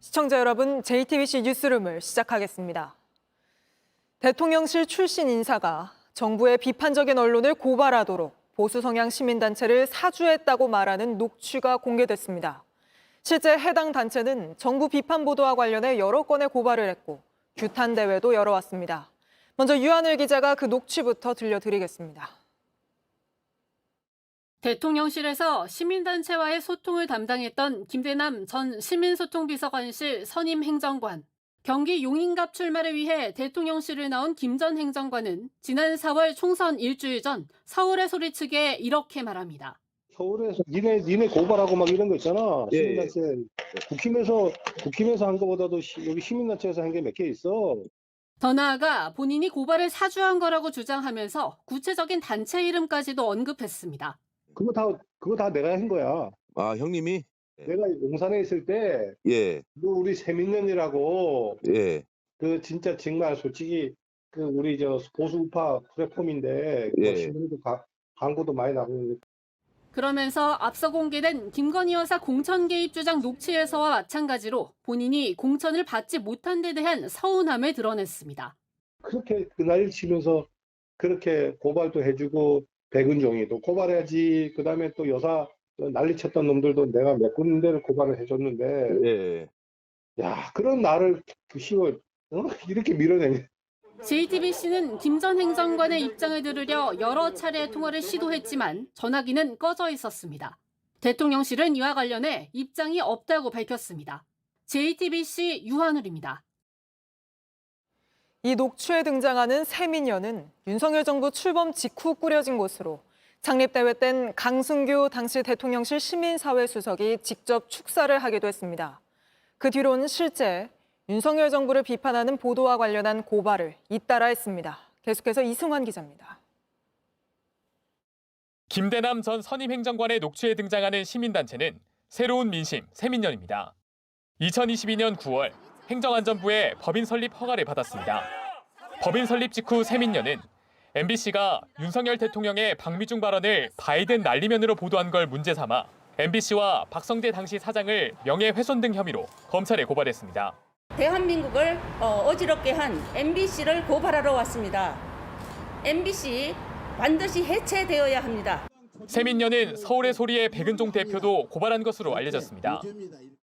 시청자 여러분, JTBC 뉴스룸을 시작하겠습니다. 대통령실 출신 인사가 정부의 비판적인 언론을 고발하도록 보수 성향 시민단체를 사주했다고 말하는 녹취가 공개됐습니다. 실제 해당 단체는 정부 비판 보도와 관련해 여러 건의 고발을 했고 규탄 대회도 열어왔습니다. 먼저 유한을 기자가 그 녹취부터 들려드리겠습니다. 대통령실에서 시민단체와의 소통을 담당했던 김대남 전 시민소통비서관실 선임 행정관. 경기 용인갑 출마를 위해 대통령실을 나온 김 전 행정관은 지난 4월 총선 일주일 전 서울의 소리 측에 이렇게 말합니다. 서울에서 니네 고발하고 막 이런 거 있잖아. 시민단체. 국힘에서 한 거보다도 여기 시민단체에서 한 게 몇 개 있어. 더 나아가 본인이 고발을 사주한 거라고 주장하면서 구체적인 단체 이름까지도 언급했습니다. 그거 다 내가 한 거야. 아, 형님이? 내가 용산에 있을 때, 예, 우리 세민년이라고, 예, 그 진짜 정말 솔직히, 그 우리 저 보수 우파 플랫폼인데, 예. 신문도 광고도 많이 나오고. 그러면서 앞서 공개된 김건희 여사 공천 개입 주장 녹취에서와 마찬가지로 본인이 공천을 받지 못한 데 대한 서운함을 드러냈습니다. 그렇게 그날 치면서 그렇게 고발도 해주고, 백은종이도 고발해야지. 그 다음에 또 여사 난리쳤던 놈들도 내가 몇 군데를 고발을 해줬는데, 예. 야, 그런 나를 이렇게 밀어내냐. JTBC는 김 전 행정관의 입장을 들으려 여러 차례 통화를 시도했지만 전화기는 꺼져 있었습니다. 대통령실은 이와 관련해 입장이 없다고 밝혔습니다. JTBC 유한울입니다. 이 녹취에 등장하는 세민연은 윤석열 정부 출범 직후 꾸려진 곳으로 창립대회 땐 강승규 당시 대통령실 시민사회수석이 직접 축사를 하기도 했습니다. 그 뒤로는 실제 윤석열 정부를 비판하는 보도와 관련한 고발을 잇따라 했습니다. 계속해서 이승환 기자입니다. 김대남 전 선임행정관의 녹취에 등장하는 시민단체는 새로운 민심, 세민연입니다. 2022년 9월 행정안전부의 법인 설립 허가를 받았습니다. 법인 설립 직후 세민연은 MBC가 윤석열 대통령의 박미중 발언을 바이든 날리면으로 보도한 걸 문제 삼아 MBC와 박성재 당시 사장을 명예훼손 등 혐의로 검찰에 고발했습니다. 대한민국을 어지럽게 한 MBC를 고발하러 왔습니다. MBC 반드시 해체되어야 합니다. 세민연은 서울의 소리의 백은종 대표도 고발한 것으로 알려졌습니다.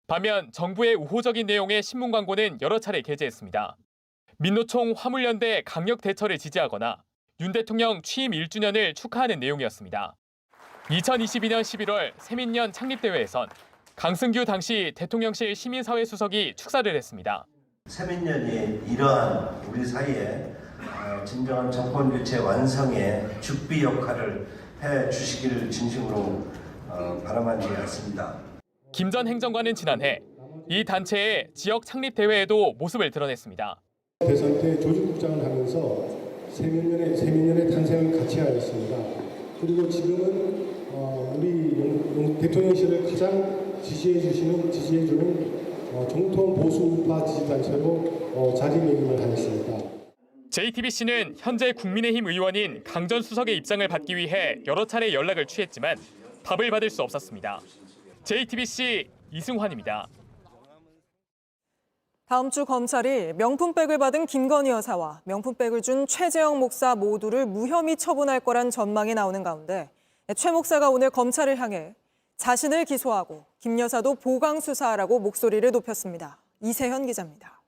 반면 정부의 우호적인 내용의 신문 광고는 여러 차례 게재했습니다. 민노총 화물연대 강력 대처를 지지하거나 윤 대통령 취임 1주년을 축하하는 내용이었습니다. 2022년 11월 세민연 창립대회에선 강승규 당시 대통령실 시민사회수석이 축사를 했습니다. 세민연이 이러한 우리 사이에 진정한 정권 교체 완성의 죽비 역할을 해 주시기를 진심으로 바람하지 않습니다. 김 전 행정관은 지난해 이 단체의 지역 창립대회에도 모습을 드러냈습니다. 대선 때 조직국장을 하면서 세민연의 탄생을 같이 하였습니다. 그리고 지금은 우리 대통령실을 가장 지지해주는 정통 보수 우파 지지단체로 자리매김을 하였습니다. JTBC는 현재 국민의힘 의원인 강 전 수석의 입장을 받기 위해 여러 차례 연락을 취했지만 답을 받을 수 없었습니다. JTBC 이승환입니다. 다음 주 검찰이 명품백을 받은 김건희 여사와 명품백을 준 최재형 목사 모두를 무혐의 처분할 거란 전망이 나오는 가운데 최 목사가 오늘 검찰을 향해 자신을 기소하고 김 여사도 보강 수사하라고 목소리를 높였습니다. 이세현 기자입니다.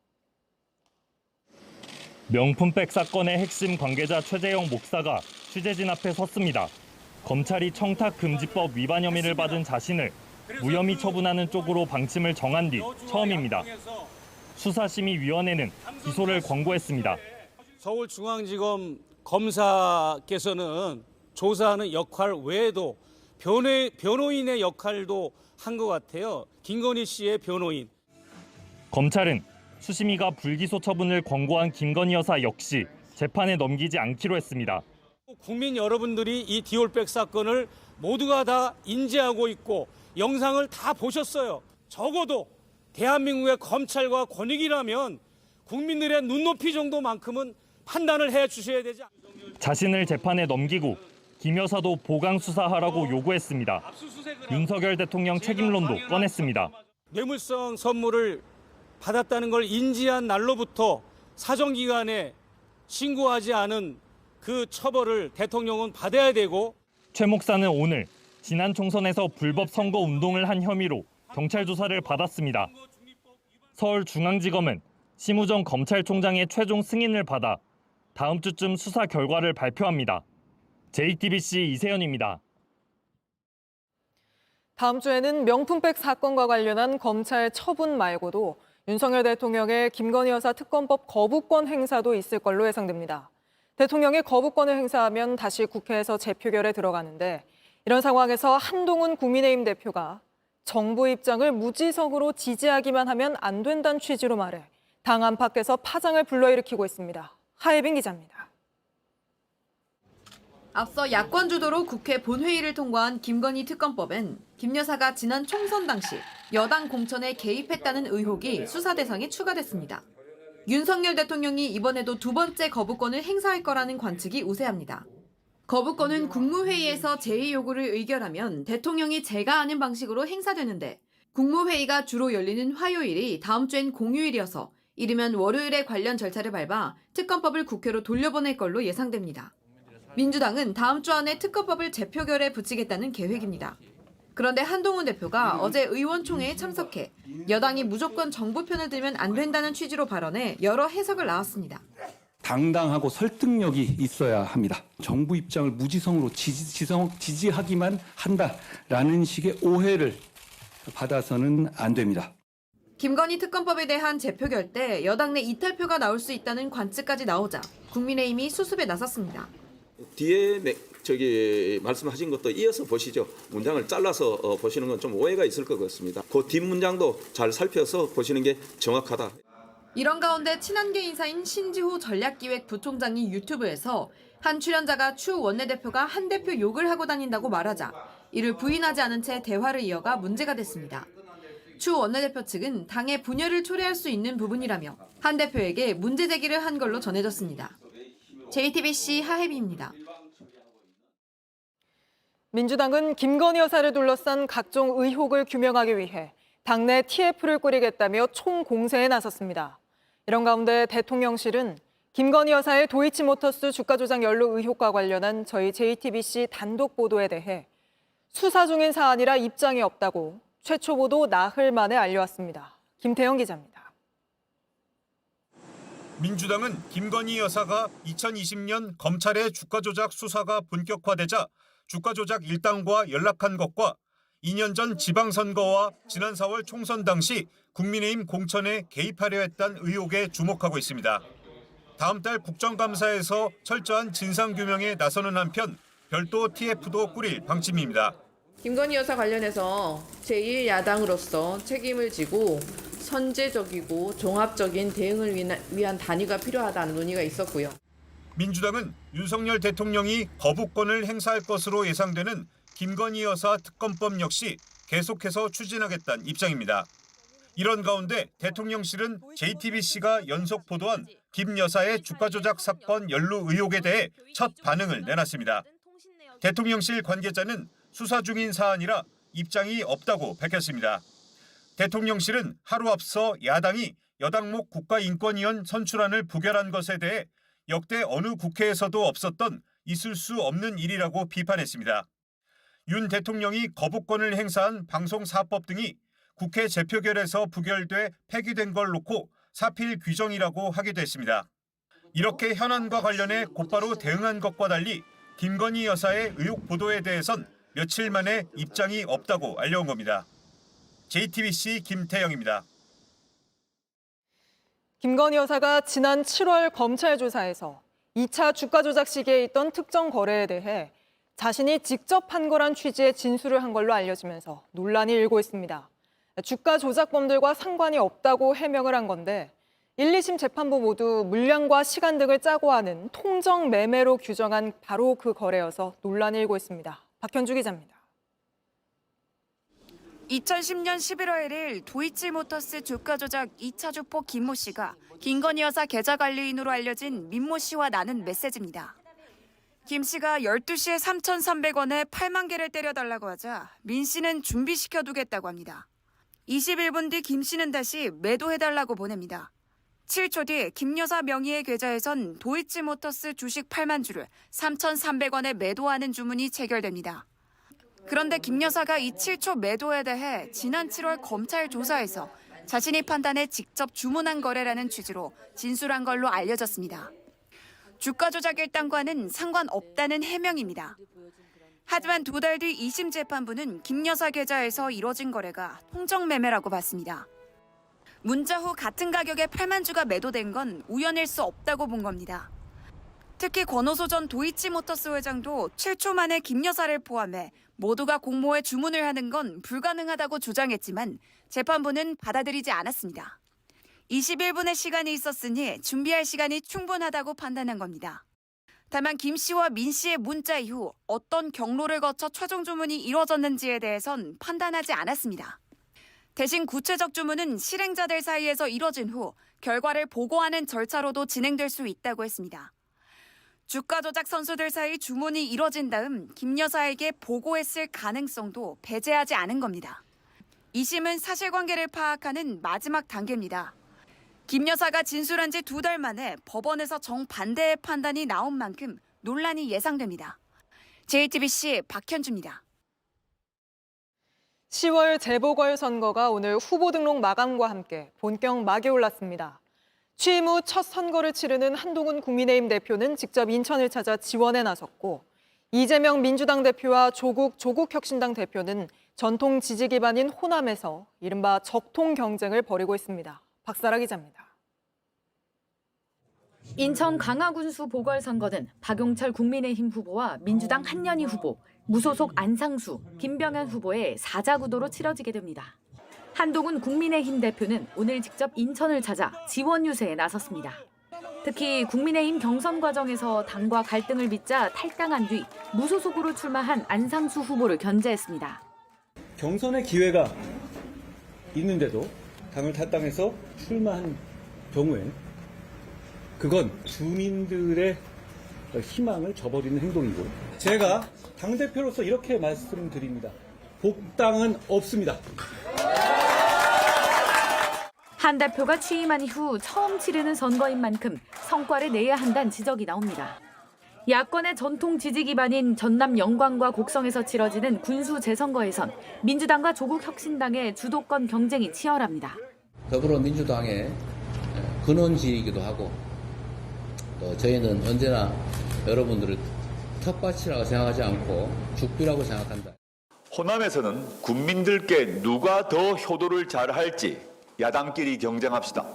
명품백 사건의 핵심 관계자 최재형 목사가 취재진 앞에 섰습니다. 검찰이 청탁금지법 위반 혐의를 받은 자신을 무혐의 처분하는 쪽으로 방침을 정한 뒤 처음입니다. 수사심의위원회는 기소를 권고했습니다. 서울중앙지검 검사께서는 조사하는 역할 외에도 변호인의 역할도 한 것 같아요. 김건희 씨의 변호인. 검찰은 수심위가 불기소 처분을 권고한 김건희 여사 역시 재판에 넘기지 않기로 했습니다. 국민 여러분들이 이 디올백 사건을 모두가 다 인지하고 있고 영상을 다 보셨어요. 적어도 대한민국의 검찰과 권익이라면 국민들의 눈높이 정도만큼은 판단을 해 주셔야 되지 않습니까? 자신을 재판에 넘기고 김 여사도 보강 수사하라고 요구했습니다. 윤석열 대통령 책임론도 꺼냈습니다. 뇌물성 선물을 받았다는 걸 인지한 날로부터 사정기관에 신고하지 않은 그 처벌을 대통령은 받아야 되고, 최 목사는 오늘 지난 총선에서 불법 선거 운동을 한 혐의로 경찰 조사를 받았습니다. 서울중앙지검은 심우정 검찰총장의 최종 승인을 받아 다음 주쯤 수사 결과를 발표합니다. JTBC 이세연입니다. 다음 주에는 명품백 사건과 관련한 검찰 처분 말고도 윤석열 대통령의 김건희 여사 특검법 거부권 행사도 있을 걸로 예상됩니다. 대통령이 거부권을 행사하면 다시 국회에서 재표결에 들어가는데, 이런 상황에서 한동훈 국민의힘 대표가 정부 입장을 무지성으로 지지하기만 하면 안 된다는 취지로 말해 당 안팎에서 파장을 불러일으키고 있습니다. 하예빈 기자입니다. 앞서 야권 주도로 국회 본회의를 통과한 김건희 특검법엔 김 여사가 지난 총선 당시 여당 공천에 개입했다는 의혹이 수사 대상에 추가됐습니다. 윤석열 대통령이 이번에도 두 번째 거부권을 행사할 거라는 관측이 우세합니다. 거부권은 국무회의에서 제의 요구를 의결하면 대통령이 제가 아는 방식으로 행사되는데, 국무회의가 주로 열리는 화요일이 다음 주엔 공휴일이어서 이르면 월요일에 관련 절차를 밟아 특검법을 국회로 돌려보낼 걸로 예상됩니다. 민주당은 다음 주 안에 특검법을 재표결에 붙이겠다는 계획입니다. 그런데 한동훈 대표가 어제 의원총회에 참석해 여당이 무조건 정부 편을 들면 안 된다는 취지로 발언해 여러 해석을 낳았습니다. 당당하고 설득력이 있어야 합니다. 정부 입장을 무지성으로 지지하기만 한다라는 식의 오해를 받아서는 안 됩니다. 김건희 특검법에 대한 재표결 때 여당 내 이탈표가 나올 수 있다는 관측까지 나오자 국민의힘이 수습에 나섰습니다. 뒤에 말씀하신 것도 이어서 보시죠. 문장을 잘라서 보시는 건 좀 오해가 있을 것 같습니다. 그 뒷문장도 잘 살펴서 보시는 게 정확하다. 이런 가운데 친한계 인사인 신지호 전략기획부총장이 유튜브에서 한 출연자가 추 원내대표가 한 대표 욕을 하고 다닌다고 말하자 이를 부인하지 않은 채 대화를 이어가 문제가 됐습니다. 추 원내대표 측은 당의 분열을 초래할 수 있는 부분이라며 한 대표에게 문제 제기를 한 걸로 전해졌습니다. JTBC 하혜비입니다. 민주당은 김건희 여사를 둘러싼 각종 의혹을 규명하기 위해 당내 TF를 꾸리겠다며 총공세에 나섰습니다. 이런 가운데 대통령실은 김건희 여사의 도이치모터스 주가 조작 연루 의혹과 관련한 저희 JTBC 단독 보도에 대해 수사 중인 사안이라 입장이 없다고 최초 보도 나흘 만에 알려왔습니다. 김태영 기자입니다. 민주당은 김건희 여사가 2020년 검찰의 주가 조작 수사가 본격화되자 주가 조작 일당과 연락한 것과 2년 전 지방선거와 지난 4월 총선 당시 국민의힘 공천에 개입하려 했다는 의혹에 주목하고 있습니다. 다음 달 국정감사에서 철저한 진상규명에 나서는 한편 별도 TF도 꾸릴 방침입니다. 김건희 여사 관련해서 제1야당으로서 책임을 지고 선제적이고 종합적인 대응을 위한 단위가 필요하다는 논의가 있었고요. 민주당은 윤석열 대통령이 거부권을 행사할 것으로 예상되는 김건희 여사 특검법 역시 계속해서 추진하겠다는 입장입니다. 이런 가운데 대통령실은 JTBC가 연속 보도한 김 여사의 주가 조작 사건 연루 의혹에 대해 첫 반응을 내놨습니다. 대통령실 관계자는 수사 중인 사안이라 입장이 없다고 밝혔습니다. 대통령실은 하루 앞서 야당이 여당목 국가인권위원 선출안을 부결한 것에 대해 역대 어느 국회에서도 없었던 있을 수 없는 일이라고 비판했습니다. 윤 대통령이 거부권을 행사한 방송사법 등이 국회 재표결에서 부결돼 폐기된 걸 놓고 사필 규정이라고 하기도 했습니다. 이렇게 현안과 관련해 곧바로 대응한 것과 달리 김건희 여사의 의혹 보도에 대해선 며칠 만에 입장이 없다고 알려온 겁니다. JTBC 김태영입니다. 김건희 여사가 지난 7월 검찰 조사에서 2차 주가 조작 시기에 있던 특정 거래에 대해 자신이 직접 한 거란 취지의 진술을 한 걸로 알려지면서 논란이 일고 있습니다. 주가 조작범들과 상관이 없다고 해명을 한 건데 1, 2심 재판부 모두 물량과 시간 등을 짜고 하는 통정 매매로 규정한 바로 그 거래여서 논란이 일고 있습니다. 박현주 기자입니다. 2010년 11월 1일 도이치모터스 주가 조작 2차 주포 김모 씨가 김건희 여사 계좌 관리인으로 알려진 민모 씨와 나눈 메시지입니다. 김 씨가 12시에 3,300원에 8만 개를 때려달라고 하자 민 씨는 준비시켜두겠다고 합니다. 21분 뒤 김 씨는 다시 매도해달라고 보냅니다. 7초 뒤 김 여사 명의의 계좌에선 도이치모터스 주식 8만 주를 3,300원에 매도하는 주문이 체결됩니다. 그런데 김 여사가 이 7초 매도에 대해 지난 7월 검찰 조사에서 자신이 판단해 직접 주문한 거래라는 취지로 진술한 걸로 알려졌습니다. 주가 조작 일당과는 상관없다는 해명입니다. 하지만 2달 뒤 2심 재판부는 김 여사 계좌에서 이뤄진 거래가 통정매매라고 봤습니다. 문자 후 같은 가격에 8만 주가 매도된 건 우연일 수 없다고 본 겁니다. 특히 권오소 전 도이치모터스 회장도 7초 만에 김 여사를 포함해 모두가 공모에 주문을 하는 건 불가능하다고 주장했지만 재판부는 받아들이지 않았습니다. 21분의 시간이 있었으니 준비할 시간이 충분하다고 판단한 겁니다. 다만 김 씨와 민 씨의 문자 이후 어떤 경로를 거쳐 최종 주문이 이뤄졌는지에 대해선 판단하지 않았습니다. 대신 구체적 주문은 실행자들 사이에서 이뤄진 후 결과를 보고하는 절차로도 진행될 수 있다고 했습니다. 주가 조작 선수들 사이 주문이 이뤄진 다음 김 여사에게 보고했을 가능성도 배제하지 않은 겁니다. 2심은 사실관계를 파악하는 마지막 단계입니다. 김 여사가 진술한 지 2달 만에 법원에서 정반대의 판단이 나온 만큼 논란이 예상됩니다. JTBC 박현주입니다. 10월 재보궐선거가 오늘 후보 등록 마감과 함께 본격 막이 올랐습니다. 취임 후 첫 선거를 치르는 한동훈 국민의힘 대표는 직접 인천을 찾아 지원에 나섰고 이재명 민주당 대표와 조국혁신당 대표는 전통 지지 기반인 호남에서 이른바 적통 경쟁을 벌이고 있습니다. 박사라 기자입니다. 인천 강화군수 보궐선거는 박용철 국민의힘 후보와 민주당 한연희 후보, 무소속 안상수, 김병현 후보의 4자 구도로 치러지게 됩니다. 한동훈 국민의힘 대표는 오늘 직접 인천을 찾아 지원 유세에 나섰습니다. 특히 국민의힘 경선 과정에서 당과 갈등을 빚자 탈당한 뒤 무소속으로 출마한 안상수 후보를 견제했습니다. 경선의 기회가 있는데도 당을 탈당해서 출마한 경우에 그건 주민들의 희망을 저버리는 행동이고 제가 당대표로서 이렇게 말씀드립니다. 복당은 없습니다. 한 대표가 취임한 이후 처음 치르는 선거인 만큼 성과를 내야 한다는 지적이 나옵니다. 야권의 전통 지지 기반인 전남 영광과 곡성에서 치러지는 군수 재선거에선 민주당과 조국혁신당의 주도권 경쟁이 치열합니다. 더불어민주당의 근원지이기도 하고 또 저희는 언제나 여러분들을 텃밭이라고 생각하지 않고 죽비라고 생각한다. 호남에서는 국민들께 누가 더 효도를 잘할지 야당끼리 경쟁합시다.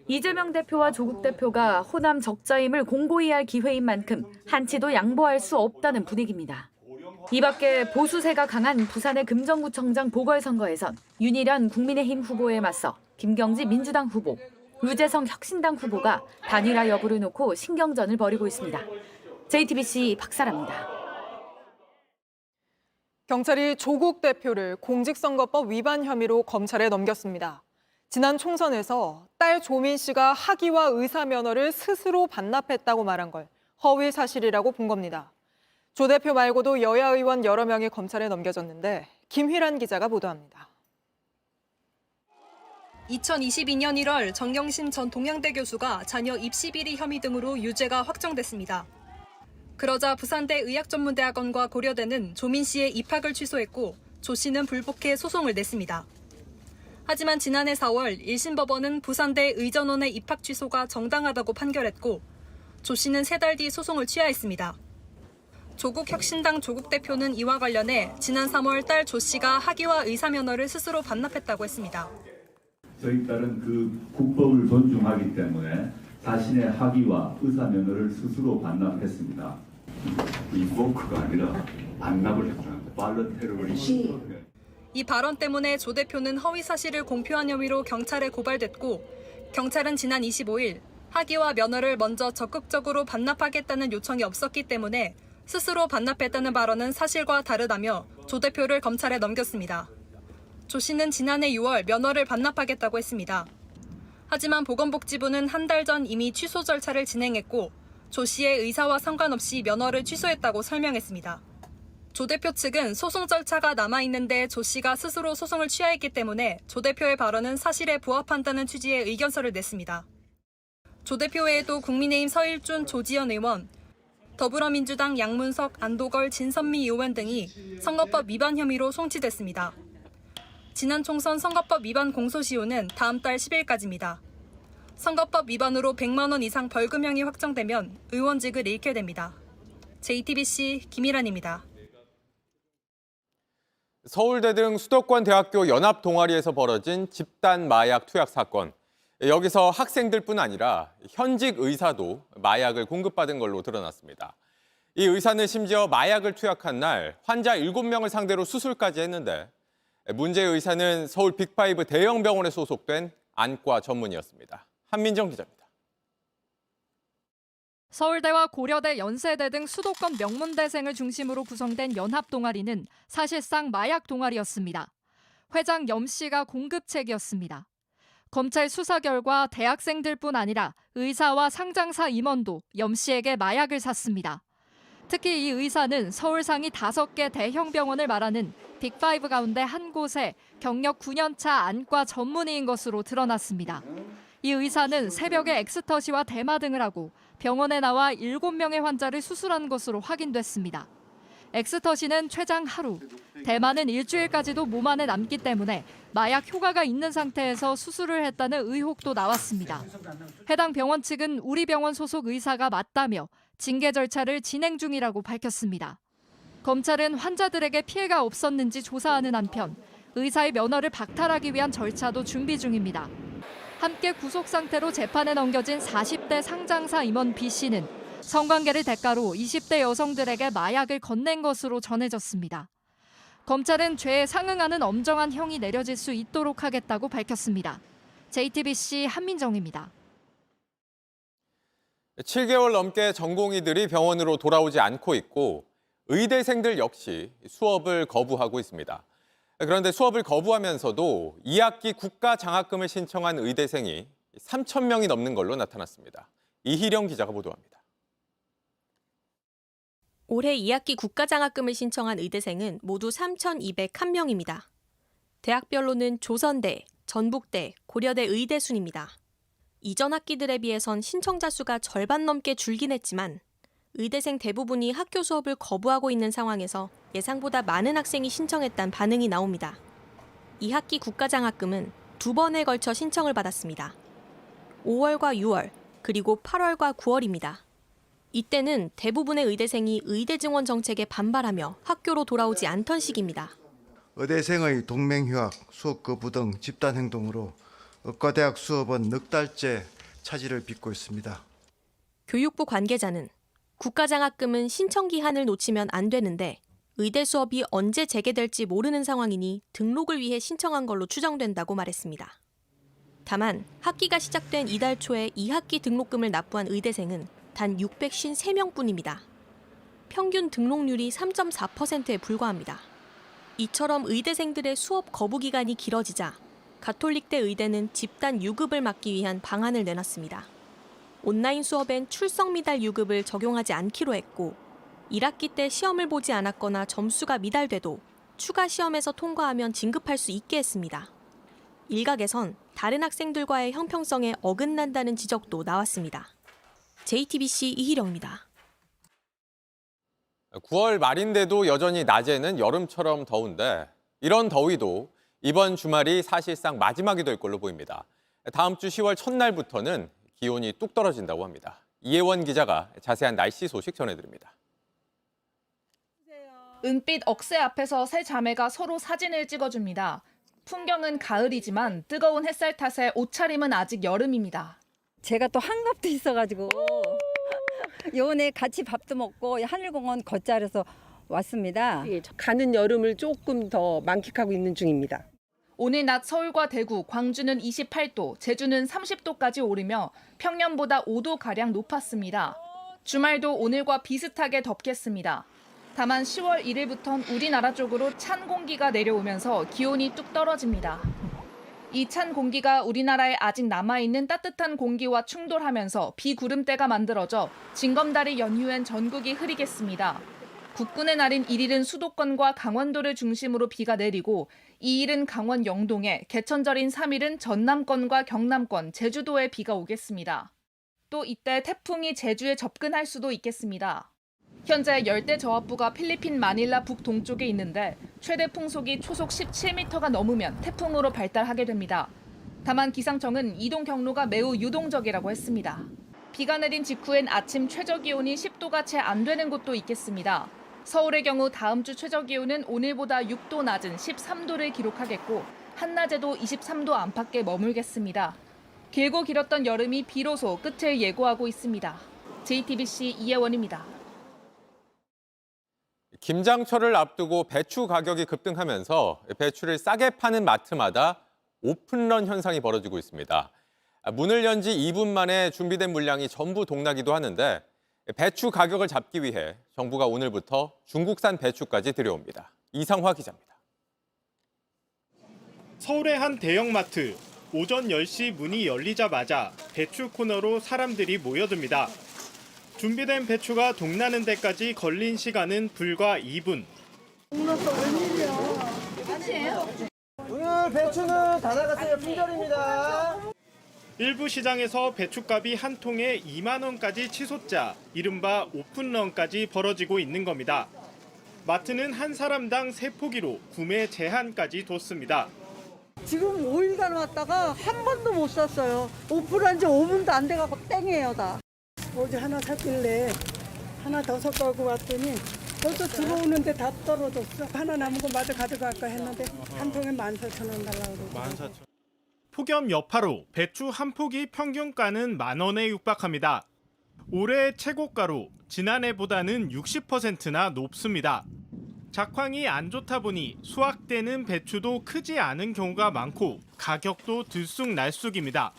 이재명 대표와 조국 대표가 호남 적자임을 공고히 할 기회인 만큼 한치도 양보할 수 없다는 분위기입니다. 이 밖에 보수세가 강한 부산의 금정구청장 보궐선거에선 윤희련 국민의힘 후보에 맞서 김경지 민주당 후보, 유재성 혁신당 후보가 단일화 여부를 놓고 신경전을 벌이고 있습니다. JTBC 박사라입니다. 경찰이 조국 대표를 공직선거법 위반 혐의로 검찰에 넘겼습니다. 지난 총선에서 딸 조민 씨가 학위와 의사 면허를 스스로 반납했다고 말한 걸 허위 사실이라고 본 겁니다. 조 대표 말고도 여야 의원 여러 명이 검찰에 넘겨졌는데 김휘란 기자가 보도합니다. 2022년 1월 정경심 전 동양대 교수가 자녀 입시 비리 혐의 등으로 유죄가 확정됐습니다. 그러자 부산대 의학전문대학원과 고려대는 조민 씨의 입학을 취소했고 조 씨는 불복해 소송을 냈습니다. 하지만 지난해 4월 1심 법원은 부산대 의전원의 입학 취소가 정당하다고 판결했고 조 씨는 3달 뒤 소송을 취하했습니다. 조국혁신당 조국 대표는 이와 관련해 지난 3월 딸 조 씨가 학위와 의사 면허를 스스로 반납했다고 했습니다. 저희 딸은 그 국법을 존중하기 때문에 자신의 학위와 의사 면허를 스스로 반납했습니다. 리보크가 아니라 반납을 했다는 발런테러를 이 발언 때문에 조 대표는 허위 사실을 공표한 혐의로 경찰에 고발됐고 경찰은 지난 25일 학위와 면허를 먼저 적극적으로 반납하겠다는 요청이 없었기 때문에 스스로 반납했다는 발언은 사실과 다르다며 조 대표를 검찰에 넘겼습니다. 조 씨는 지난해 6월 면허를 반납하겠다고 했습니다. 하지만 보건복지부는 한 달 전 이미 취소 절차를 진행했고 조 씨의 의사와 상관없이 면허를 취소했다고 설명했습니다. 조 대표 측은 소송 절차가 남아있는데 조 씨가 스스로 소송을 취하했기 때문에 조 대표의 발언은 사실에 부합한다는 취지의 의견서를 냈습니다. 조 대표 외에도 국민의힘 서일준, 조지현 의원, 더불어민주당 양문석, 안도걸, 진선미 의원 등이 선거법 위반 혐의로 송치됐습니다. 지난 총선 선거법 위반 공소시효는 다음 달 10일까지입니다. 선거법 위반으로 100만 원 이상 벌금형이 확정되면 의원직을 잃게 됩니다. JTBC 김일환입니다. 서울대 등 수도권 대학교 연합 동아리에서 벌어진 집단 마약 투약 사건. 여기서 학생들뿐 아니라 현직 의사도 마약을 공급받은 걸로 드러났습니다. 이 의사는 심지어 마약을 투약한 날 환자 7명을 상대로 수술까지 했는데 문제의 의사는 서울 빅5 대형 병원에 소속된 안과 전문의였습니다. 한민정 기자입니다. 서울대와 고려대, 연세대 등 수도권 명문대생을 중심으로 구성된 연합 동아리는 사실상 마약 동아리였습니다. 회장 염 씨가 공급책이었습니다. 검찰 수사 결과 대학생들뿐 아니라 의사와 상장사 임원도 염 씨에게 마약을 샀습니다. 특히 이 의사는 서울 상위 5개 대형 병원을 말하는 빅5 가운데 한 곳에 경력 9년차 안과 전문의인 것으로 드러났습니다. 이 의사는 새벽에 엑스터시와 대마 등을 하고 병원에 나와 7명의 환자를 수술한 것으로 확인됐습니다. 엑스터시는 최장 하루, 대마는 일주일까지도 몸 안에 남기 때문에 마약 효과가 있는 상태에서 수술을 했다는 의혹도 나왔습니다. 해당 병원 측은 우리 병원 소속 의사가 맞다며 징계 절차를 진행 중이라고 밝혔습니다. 검찰은 환자들에게 피해가 없었는지 조사하는 한편 의사의 면허를 박탈하기 위한 절차도 준비 중입니다. 함께 구속 상태로 재판에 넘겨진 40대 상장사 임원 B 씨는 성관계를 대가로 20대 여성들에게 마약을 건넨 것으로 전해졌습니다. 검찰은 죄에 상응하는 엄정한 형이 내려질 수 있도록 하겠다고 밝혔습니다. JTBC 한민정입니다. 7개월 넘게 전공의들이 병원으로 돌아오지 않고 있고 의대생들 역시 수업을 거부하고 있습니다. 그런데 수업을 거부하면서도 2학기 국가 장학금을 신청한 의대생이 3,000명이 넘는 걸로 나타났습니다. 이희령 기자가 보도합니다. 올해 2학기 국가 장학금을 신청한 의대생은 모두 3,201명입니다. 대학별로는 조선대, 전북대, 고려대 의대 순입니다. 이전 학기들에 비해선 신청자 수가 절반 넘게 줄긴 했지만 의대생 대부분이 학교 수업을 거부하고 있는 상황에서 예상보다 많은 학생이 신청했다는 반응이 나옵니다. 2학기 국가장학금은 2번에 걸쳐 신청을 받았습니다. 5월과 6월, 그리고 8월과 9월입니다. 이때는 대부분의 의대생이 의대 증원 정책에 반발하며 학교로 돌아오지 않던 시기입니다. 의대생의 동맹휴학, 수업 거부 등 집단 행동으로 의과대학 수업은 넉 달째 차질을 빚고 있습니다. 교육부 관계자는 국가장학금은 신청 기한을 놓치면 안 되는데 의대 수업이 언제 재개될지 모르는 상황이니 등록을 위해 신청한 걸로 추정된다고 말했습니다. 다만 학기가 시작된 이달 초에 2학기 등록금을 납부한 의대생은 단 653명뿐입니다. 평균 등록률이 3.4%에 불과합니다. 이처럼 의대생들의 수업 거부 기간이 길어지자 가톨릭대 의대는 집단 유급을 막기 위한 방안을 내놨습니다. 온라인 수업엔 출석 미달 유급을 적용하지 않기로 했고 1학기 때 시험을 보지 않았거나 점수가 미달돼도 추가 시험에서 통과하면 진급할 수 있게 했습니다. 일각에선 다른 학생들과의 형평성에 어긋난다는 지적도 나왔습니다. JTBC 이희령입니다. 9월 말인데도 여전히 낮에는 여름처럼 더운데 이런 더위도 이번 주말이 사실상 마지막이 될 걸로 보입니다. 다음 주 10월 첫날부터는 기온이 뚝 떨어진다고 합니다. 이혜원 기자가 자세한 날씨 소식 전해드립니다. 은빛 억새 앞에서 세 자매가 서로 사진을 찍어줍니다. 풍경은 가을이지만 뜨거운 햇살 탓에 옷차림은 아직 여름입니다. 제가 또 한갑도 있어가지고 요번에 같이 밥도 먹고 하늘공원 걷자려서 왔습니다. 가는 여름을 조금 더 만끽하고 있는 중입니다. 오늘 낮 서울과 대구, 광주는 28도, 제주는 30도까지 오르며 평년보다 5도가량 높았습니다. 주말도 오늘과 비슷하게 덥겠습니다. 다만 10월 1일부터는 우리나라 쪽으로 찬 공기가 내려오면서 기온이 뚝 떨어집니다. 이 찬 공기가 우리나라에 아직 남아있는 따뜻한 공기와 충돌하면서 비구름대가 만들어져 징검다리 연휴엔 전국이 흐리겠습니다. 국군의 날인 1일은 수도권과 강원도를 중심으로 비가 내리고 2일은 강원 영동에, 개천절인 3일은 전남권과 경남권, 제주도에 비가 오겠습니다. 또 이때 태풍이 제주에 접근할 수도 있겠습니다. 현재 열대저압부가 필리핀 마닐라 북동쪽에 있는데 최대 풍속이 초속 17m가 넘으면 태풍으로 발달하게 됩니다. 다만 기상청은 이동 경로가 매우 유동적이라고 했습니다. 비가 내린 직후엔 아침 최저기온이 10도가 채 안 되는 곳도 있겠습니다. 서울의 경우 다음 주 최저기온은 오늘보다 6도 낮은 13도를 기록하겠고 한낮에도 23도 안팎에 머물겠습니다. 길고 길었던 여름이 비로소 끝을 예고하고 있습니다. JTBC 이혜원입니다. 김장철을 앞두고 배추 가격이 급등하면서 배추를 싸게 파는 마트마다 오픈런 현상이 벌어지고 있습니다. 문을 연 지 2분 만에 준비된 물량이 전부 동나기도 하는데 배추 가격을 잡기 위해 정부가 오늘부터 중국산 배추까지 들여옵니다. 이상화 기자입니다. 서울의 한 대형마트. 오전 10시 문이 열리자마자 배추 코너로 사람들이 모여듭니다. 준비된 배추가 동나는 데까지 걸린 시간은 불과 2분. 오늘 배추는 다 나갔어요. 품절입니다. 일부 시장에서 배추값이 한 통에 2만 원까지 치솟자 이른바 오픈런까지 벌어지고 있는 겁니다. 마트는 한 사람당 3포기로 구매 제한까지 뒀습니다. 지금 5일간 왔다가 한 번도 못 샀어요. 오픈한 지 5분도 안 돼가고 땡이에요 다. 어제 하나 샀길래 하나 더 섞어갖고 왔더니 벌써 들어오는데 다 떨어졌어. 하나 남은 거 마저 가져갈까 했는데 한 통에 14,000원 달라고 그러고. 폭염 여파로 배추 한 포기 평균가는 10,000원에 육박합니다. 올해 최고가로 지난해보다는 60%나 높습니다. 작황이 안 좋다 보니 수확되는 배추도 크지 않은 경우가 많고 가격도 들쑥날쑥입니다.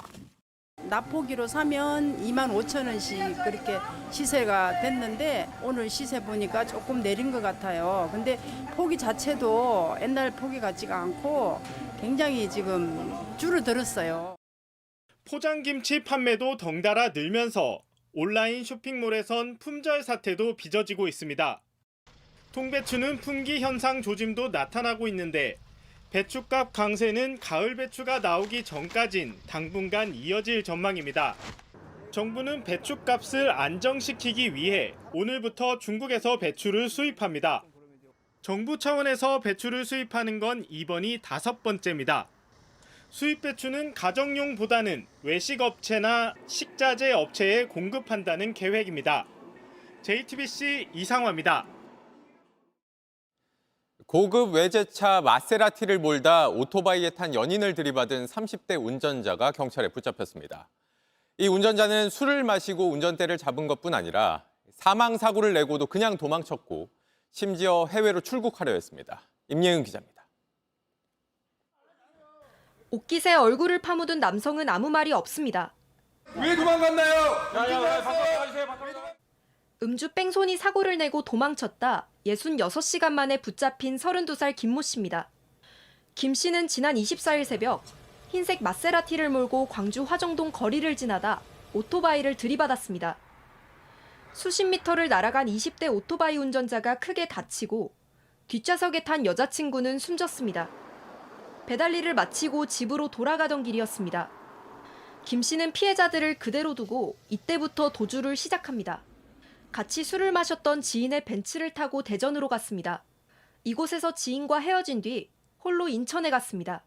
납포기로 사면 25,000원씩 그렇게 시세가 됐는데 오늘 시세 보니까 조금 내린 것 같아요. 근데 포기 자체도 옛날 포기 같지가 않고 굉장히 지금 줄어들었어요. 포장김치 판매도 덩달아 늘면서 온라인 쇼핑몰에선 품절 사태도 빚어지고 있습니다. 통배추는 품귀 현상 조짐도 나타나고 있는데 배추값 강세는 가을 배추가 나오기 전까진 당분간 이어질 전망입니다. 정부는 배추값을 안정시키기 위해 오늘부터 중국에서 배추를 수입합니다. 정부 차원에서 배추를 수입하는 건 이번이 5번째입니다. 수입 배추는 가정용보다는 외식업체나 식자재 업체에 공급한다는 계획입니다. JTBC 이상화입니다. 고급 외제차 마세라티를 몰다 오토바이에 탄 연인을 들이받은 30대 운전자가 경찰에 붙잡혔습니다. 이 운전자는 술을 마시고 운전대를 잡은 것뿐 아니라 사망사고를 내고도 그냥 도망쳤고 심지어 해외로 출국하려 했습니다. 임예은 기자입니다. 옷깃에 얼굴을 파묻은 남성은 아무 말이 없습니다. 왜 도망갔나요? 음주 뺑소니 사고를 내고 도망쳤다 66시간 만에 붙잡힌 32살 김모 씨입니다. 김 씨는 지난 24일 새벽 흰색 마세라티를 몰고 광주 화정동 거리를 지나다 오토바이를 들이받았습니다. 수십 미터를 날아간 20대 오토바이 운전자가 크게 다치고 뒷좌석에 탄 여자친구는 숨졌습니다. 배달일을 마치고 집으로 돌아가던 길이었습니다. 김 씨는 피해자들을 그대로 두고 이때부터 도주를 시작합니다. 같이 술을 마셨던 지인의 벤츠를 타고 대전으로 갔습니다. 이곳에서 지인과 헤어진 뒤 홀로 인천에 갔습니다.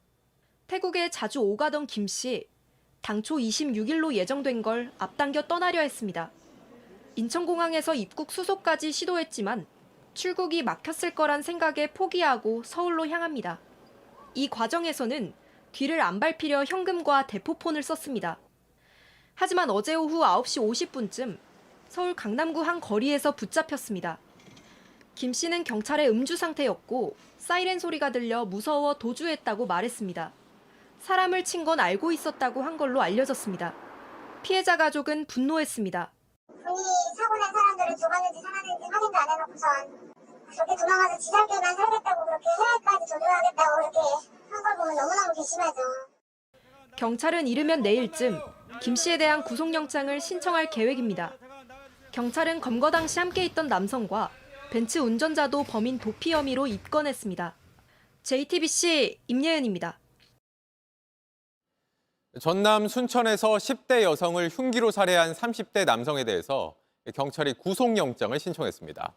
태국에 자주 오가던 김 씨, 당초 26일로 예정된 걸 앞당겨 떠나려 했습니다. 인천공항에서 입국 수속까지 시도했지만 출국이 막혔을 거란 생각에 포기하고 서울로 향합니다. 이 과정에서는 뒤를 안 밟히려 현금과 대포폰을 썼습니다. 하지만 어제 오후 9시 50분쯤 서울 강남구 한 거리에서 붙잡혔습니다. 김 씨는 경찰의 음주 상태였고 사이렌 소리가 들려 무서워 도주했다고 말했습니다. 사람을 친 건 알고 있었다고 한 걸로 알려졌습니다. 피해자 가족은 분노했습니다. 본인이 사고 낸 사람들을 죽었는지 살았는지 확인도 안 해놓고선 그렇게 도망가서 지 살길만 살겠다고 그렇게 해외까지 도주하겠다고 그렇게 한 걸 보면 너무너무 괘씸하죠. 경찰은 이르면 내일쯤 김 씨에 대한 구속영장을 신청할 계획입니다. 경찰은 검거 당시 함께 있던 남성과 벤츠 운전자도 범인 도피 혐의로 입건했습니다. JTBC 임예은입니다. 전남 순천에서 10대 여성을 흉기로 살해한 30대 남성에 대해서 경찰이 구속영장을 신청했습니다.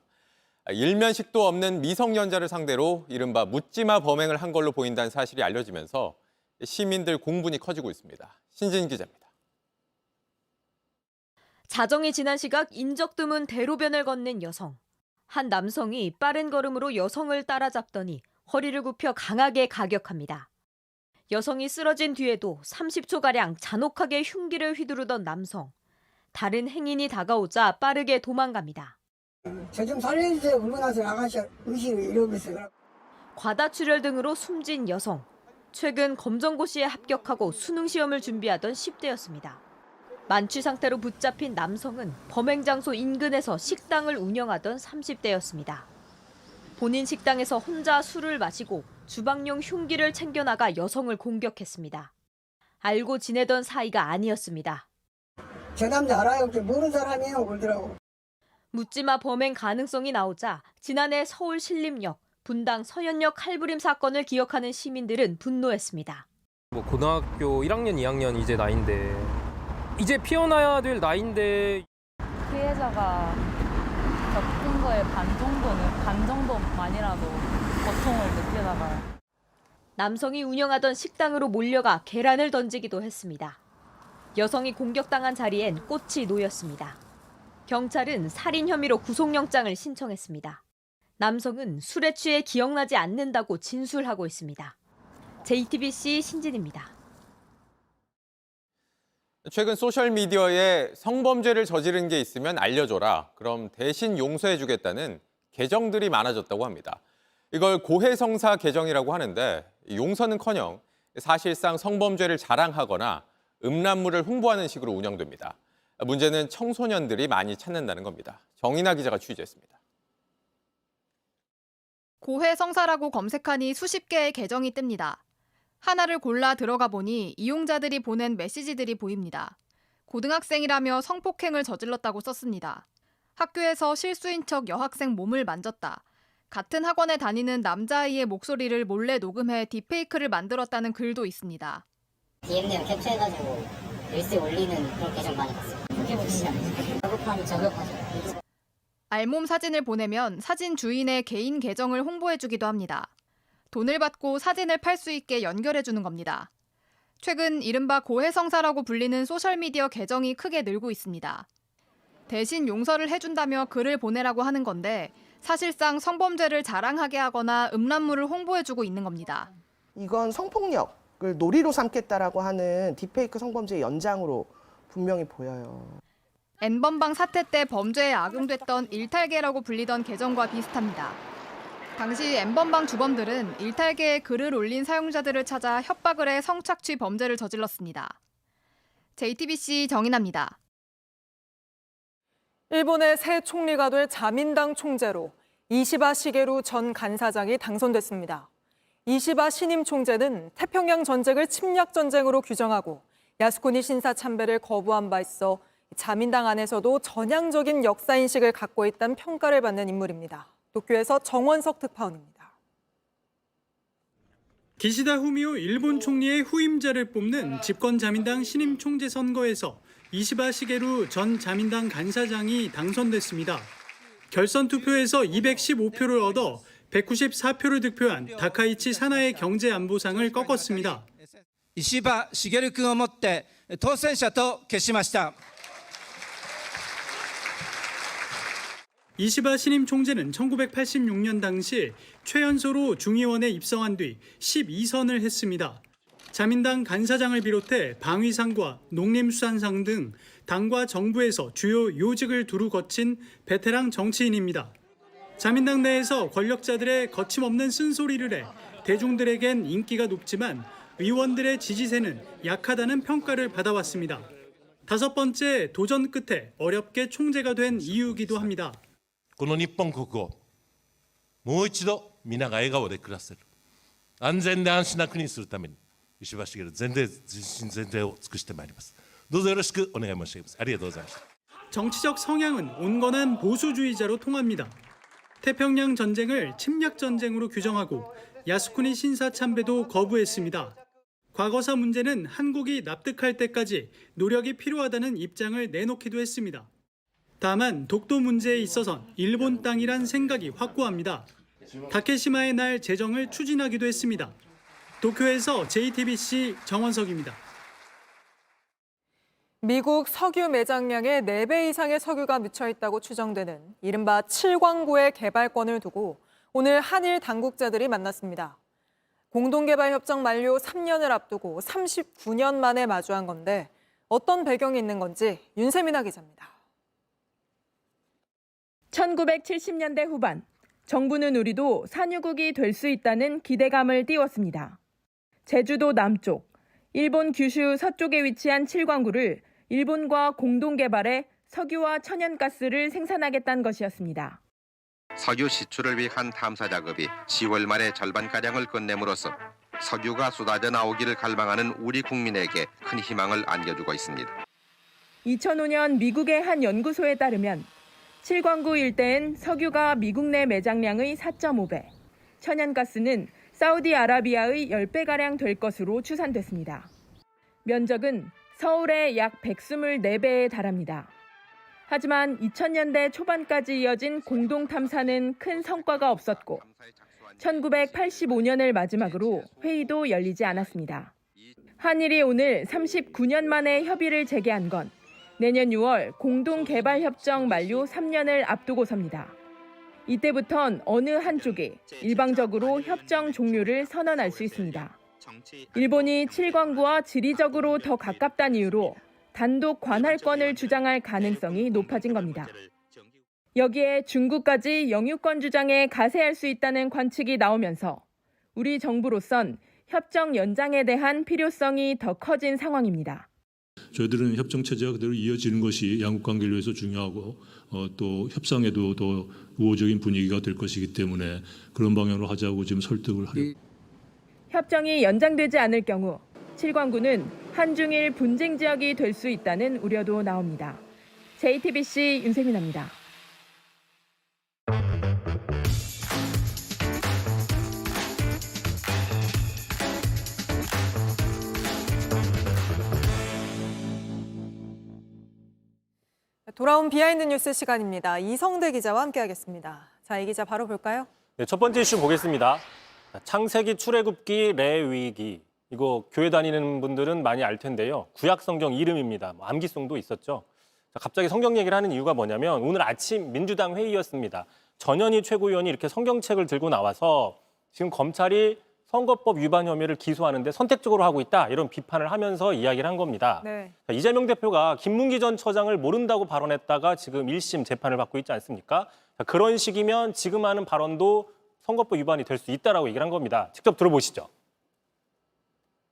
일면식도 없는 미성년자를 상대로 이른바 묻지마 범행을 한 걸로 보인다는 사실이 알려지면서 시민들 공분이 커지고 있습니다. 신진 기자입니다. 자정이 지난 시각 인적 드문 대로변을 걷는 여성. 한 남성이 빠른 걸음으로 여성을 따라잡더니 허리를 굽혀 강하게 가격합니다. 여성이 쓰러진 뒤에도 30초가량 잔혹하게 흉기를 휘두르던 남성. 다른 행인이 다가오자 빠르게 도망갑니다. 저 좀 살려주세요. 물고 나서 나가셔. 의식을 잃어버렸어요. 과다출혈 등으로 숨진 여성. 최근 검정고시에 합격하고 수능 시험을 준비하던 10대였습니다. 만취 상태로 붙잡힌 남성은 범행 장소 인근에서 식당을 운영하던 30대였습니다. 본인 식당에서 혼자 술을 마시고 주방용 흉기를 챙겨나가 여성을 공격했습니다. 알고 지내던 사이가 아니었습니다. 저 남자 알아요? 모르는 사람이에요. 그러더라고. 묻지마 범행 가능성이 나오자 지난해 서울 신림역, 분당 서현역 칼부림 사건을 기억하는 시민들은 분노했습니다. 고등학교 1학년, 2학년 이제 나이인데 이제 피어나야 될 나이인데 피해자가 겪은 거에 반 정도만이라도 고통을 느끼다가 남성이 운영하던 식당으로 몰려가 계란을 던지기도 했습니다. 여성이 공격당한 자리엔 꽃이 놓였습니다. 경찰은 살인 혐의로 구속영장을 신청했습니다. 남성은 술에 취해 기억나지 않는다고 진술하고 있습니다. JTBC 신진입니다. 최근 소셜미디어에 성범죄를 저지른 게 있으면 알려줘라. 그럼 대신 용서해주겠다는 계정들이 많아졌다고 합니다. 이걸 고해성사 계정이라고 하는데 용서는커녕 사실상 성범죄를 자랑하거나 음란물을 홍보하는 식으로 운영됩니다. 문제는 청소년들이 많이 찾는다는 겁니다. 정인아 기자가 취재했습니다. 고해성사라고 검색하니 수십 개의 계정이 뜹니다. 하나를 골라 들어가 보니 이용자들이 보낸 메시지들이 보입니다. 고등학생이라며 성폭행을 저질렀다고 썼습니다. 학교에서 실수인 척 여학생 몸을 만졌다. 같은 학원에 다니는 남자아이의 목소리를 몰래 녹음해 딥페이크를 만들었다는 글도 있습니다. DM 내용 캡처해가지고 릴스에 올리는 그런 계정 많이 봤어요. 그렇게 보시지 않으세요? 저격하죠. 알몸 사진을 보내면 사진 주인의 개인 계정을 홍보해주기도 합니다. 돈을 받고 사진을 팔 수 있게 연결해주는 겁니다. 최근 이른바 고해성사라고 불리는 소셜미디어 계정이 크게 늘고 있습니다. 대신 용서를 해준다며 글을 보내라고 하는 건데 사실상 성범죄를 자랑하게 하거나 음란물을 홍보해주고 있는 겁니다. 이건 성폭력을 놀이로 삼겠다라고 하는 딥페이크 성범죄의 연장으로 분명히 보여요. N번방 사태 때 범죄에 악용됐던 일탈계라고 불리던 계정과 비슷합니다. 당시 N번방 주범들은 일탈계에 글을 올린 사용자들을 찾아 협박을 해 성착취 범죄를 저질렀습니다. JTBC 정인아입니다. 일본의 새 총리가 될 자민당 총재로 이시바 시게루 전 간사장이 당선됐습니다. 이시바 신임 총재는 태평양 전쟁을 침략 전쟁으로 규정하고 야스쿠니 신사 참배를 거부한 바 있어 자민당 안에서도 전향적인 역사인식을 갖고 있다는 평가를 받는 인물입니다. 도쿄에서 정원석 특파원입니다. 기시다 후미오 일본 총리의 후임자를 뽑는 집권 자민당 신임 총재 선거에서 이시바 시게루 전 자민당 간사장이 당선됐습니다. 결선 투표에서 215표를 얻어 194표를 득표한 다카이치 사나이 경제안보상을 꺾었습니다. 이시바 시게루君をもって当選者と決しました。 이시바 신임 총재는 1986년 당시 최연소로 중의원에 입성한 뒤 12선을 했습니다. 자민당 간사장을 비롯해 방위상과 농림수산상 등 당과 정부에서 주요 요직을 두루 거친 베테랑 정치인입니다. 자민당 내에서 권력자들의 거침없는 쓴소리를 해 대중들에겐 인기가 높지만 의원들의 지지세는 약하다는 평가를 받아왔습니다. 5번째 도전 끝에 어렵게 총재가 된 이유이기도 합니다. この日本国をもう一度皆が笑顔で暮らせる安全で安心な国にするために石破茂全力を尽くしてまいります。どうぞよろしくお願い申し上げます。ありがとうございました。 정치적 성향은 온건한 보수주의자로 통합니다. 태평양 전쟁을 침략 전쟁으로 규정하고 야스쿠니 신사 참배도 거부했습니다. 과거사 문제는 한국이 납득할 때까지 노력이 필요하다는 입장을 내놓기도 했습니다. 다만 독도 문제에 있어선 일본 땅이란 생각이 확고합니다. 다케시마의 날 제정을 추진하기도 했습니다. 도쿄에서 JTBC 정원석입니다. 미국 석유 매장량의 4배 이상의 석유가 묻혀 있다고 추정되는 이른바 7광구의 개발권을 두고 오늘 한일 당국자들이 만났습니다. 공동개발협정 만료 3년을 앞두고 39년 만에 마주한 건데 어떤 배경이 있는 건지 윤세민아 기자입니다. 1970년대 후반, 정부는 우리도 산유국이 될 수 있다는 기대감을 띄웠습니다. 제주도 남쪽, 일본 규슈 서쪽에 위치한 7광구를 일본과 공동개발해 석유와 천연가스를 생산하겠다는 것이었습니다. 석유 시출을 위한 탐사 작업이 10월 말에 절반가량을 끝냄으로써 석유가 쏟아져 나오기를 갈망하는 우리 국민에게 큰 희망을 안겨주고 있습니다. 2005년 미국의 한 연구소에 따르면 7광구 일대엔 석유가 미국 내 매장량의 4.5배, 천연가스는 사우디아라비아의 10배가량 될 것으로 추산됐습니다. 면적은 서울의 약 124배에 달합니다. 하지만 2000년대 초반까지 이어진 공동탐사는 큰 성과가 없었고 1985년을 마지막으로 회의도 열리지 않았습니다. 한일이 오늘 39년 만에 협의를 재개한 건 내년 6월 공동개발협정 만료 3년을 앞두고서입니다. 이때부턴 어느 한쪽이 일방적으로 협정 종료를 선언할 수 있습니다. 일본이 7광구와 지리적으로 더 가깝다는 이유로 단독 관할권을 주장할 가능성이 높아진 겁니다. 여기에 중국까지 영유권 주장에 가세할 수 있다는 관측이 나오면서 우리 정부로선 협정 연장에 대한 필요성이 더 커진 상황입니다. 저희들은 협정 체제가 그대로 이어지는 것이 양국 관계를 위해서 중요하고 또 협상에도 더 우호적인 분위기가 될 것이기 때문에 그런 방향으로 하자고 지금 설득을 하려고. 협정이 연장되지 않을 경우 7광구는 한중일 분쟁 지역이 될 수 있다는 우려도 나옵니다. JTBC 윤세민아입니다. 돌아온 비하인드 뉴스 시간입니다. 이성대 기자와 함께하겠습니다. 자, 이 기자 바로 볼까요? 네, 첫 번째 이슈 보겠습니다. 창세기 출애굽기 레위기. 이거 교회 다니는 분들은 많이 알 텐데요. 구약 성경 이름입니다. 암기송도 있었죠. 자, 갑자기 성경 얘기를 하는 이유가 뭐냐면 오늘 아침 민주당 회의였습니다. 전현희 최고위원이 이렇게 성경책을 들고 나와서 지금 검찰이 선거법 위반 혐의를 기소하는데 선택적으로 하고 있다 이런 비판을 하면서 이야기를 한 겁니다. 네. 자, 이재명 대표가 김문기 전 처장을 모른다고 발언했다가 지금 1심 재판을 받고 있지 않습니까? 자, 그런 식이면 지금 하는 발언도 선거법 위반이 될 수 있다라고 얘기를 한 겁니다. 직접 들어보시죠.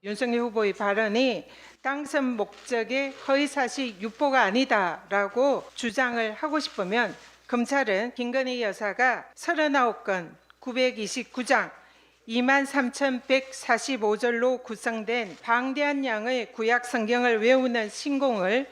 윤석열 후보의 발언이 당선 목적의 허위사실 유포가 아니다라고 주장을 하고 싶으면 검찰은 김건희 여사가 39건 929장 23,145절로 구성된 방대한 양의 구약 성경을 외우는 신공을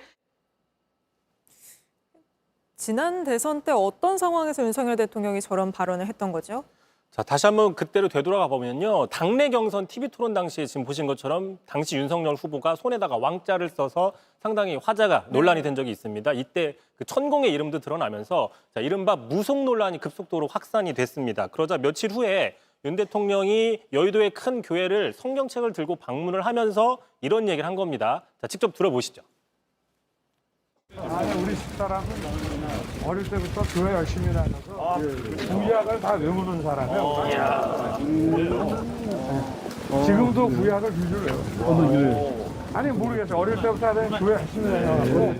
지난 대선 때 어떤 상황에서 윤석열 대통령이 저런 발언을 했던 거죠? 자, 다시 한번 그때로 되돌아가 보면요. 당내 경선 TV토론 당시에 지금 보신 것처럼 당시 윤석열 후보가 손에다가 왕자를 써서 상당히 화제가 논란이 된 적이 있습니다. 이때 그 천공의 이름도 드러나면서 자, 이른바 무속 논란이 급속도로 확산이 됐습니다. 그러자 며칠 후에 윤 대통령이 여의도의 큰 교회를 성경책을 들고 방문을 하면서 이런 얘기를 한 겁니다. 자, 직접 들어보시죠. 아니, 우리 집사람은 어릴 때부터 교회 열심히 다녀서 구약을 다 외우는 사람이에요. 지금도 구약을 유주를 외워요. 아니, 모르겠어요. 어릴 때부터 교회 열심히 다녀서.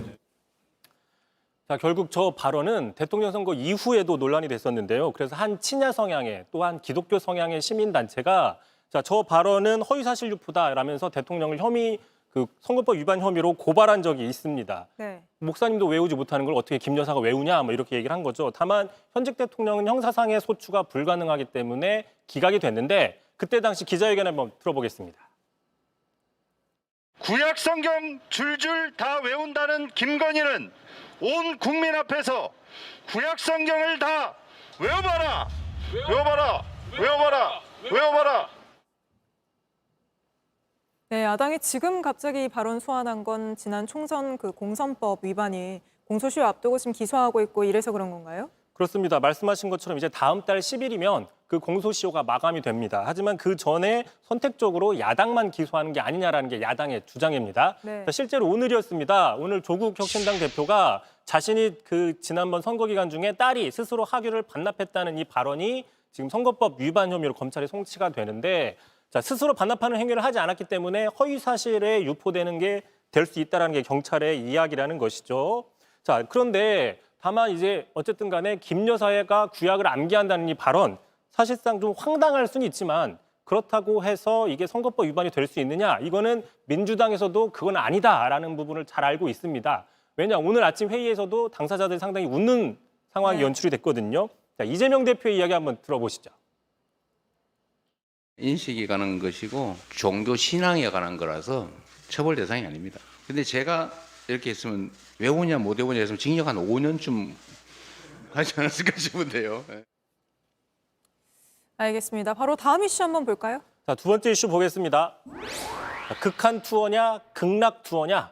자, 결국 저 발언은 대통령 선거 이후에도 논란이 됐었는데요. 그래서 한 친야 성향의 또한 기독교 성향의 시민단체가 자, 저 발언은 허위사실 유포다라면서 대통령을 선거법 위반 혐의로 고발한 적이 있습니다. 네. 목사님도 외우지 못하는 걸 어떻게 김 여사가 외우냐 뭐 이렇게 얘기를 한 거죠. 다만 현직 대통령은 형사상의 소추가 불가능하기 때문에 기각이 됐는데 그때 당시 기자회견 한번 들어보겠습니다. 구약 성경 줄줄 다 외운다는 김건희는 온 국민 앞에서 구약 성경을 다 외워봐라. 외워봐라. 외워봐라. 외워봐라. 네, 야당이 지금 갑자기 발언 소환한 건 지난 총선 그 공선법 위반이 공소시효 앞두고 지금 기소하고 있고 이래서 그런 건가요? 그렇습니다. 말씀하신 것처럼 이제 다음 달 10일이면 그 공소시효가 마감이 됩니다. 하지만 그 전에 선택적으로 야당만 기소하는 게 아니냐라는 게 야당의 주장입니다. 네. 실제로 오늘이었습니다. 오늘 조국 혁신당 대표가 자신이 그 지난번 선거 기간 중에 딸이 스스로 학위를 반납했다는 이 발언이 지금 선거법 위반 혐의로 검찰에 송치가 되는데 자, 스스로 반납하는 행위를 하지 않았기 때문에 허위 사실에 유포되는 게 될 수 있다는 게 경찰의 이야기라는 것이죠. 자, 그런데 다만 이제 어쨌든 간에 김 여사가 구약을 암기한다는 이 발언 사실상 좀 황당할 수는 있지만 그렇다고 해서 이게 선거법 위반이 될 수 있느냐? 이거는 민주당에서도 그건 아니다라는 부분을 잘 알고 있습니다. 왜냐? 오늘 아침 회의에서도 당사자들이 상당히 웃는 상황이 연출이 됐거든요. 자, 이재명 대표의 이야기 한번 들어보시죠. 인식에 관한 것이고 종교 신앙에 관한 거라서 처벌 대상이 아닙니다. 근데 제가 이렇게 했으면 외우냐 못 외우냐 했으면 징역 한 5년쯤 하지 않았을까 싶은데요. 알겠습니다. 바로 다음 이슈 한번 볼까요? 자, 두 번째 이슈 보겠습니다. 자, 극한 투어냐 극락 투어냐